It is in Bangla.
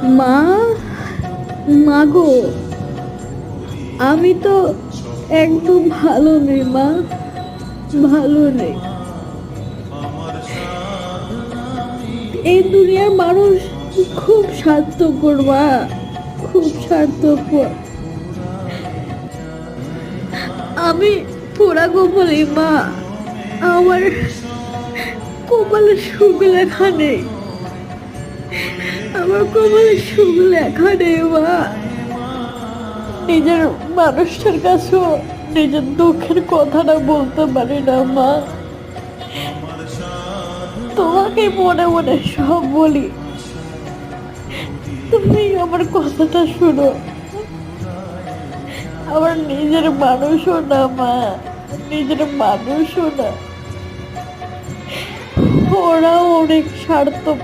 মা, মা গো, আমি তো একদম ভালো নেই মা, ভালো নেই। এই দুনিয়ার মানুষ খুব স্বার্থপর মা, খুব স্বার্থপর। আমি পোড়া কপালি মা, আমার কপালে সুখ লেখা নেই, আমার কপালে সুখ লেখা নেই মা। নিজের মানুষটার কাছেও নিজের দুঃখের কথাটা বলতে পারি না মা। তোমাকে মনে মনে সব বলি, তুমি আমার কথাটা শুনো। আমার নিজের মানুষও না মা, নিজের মানুষও না, ওরা অনেক স্বার্থ।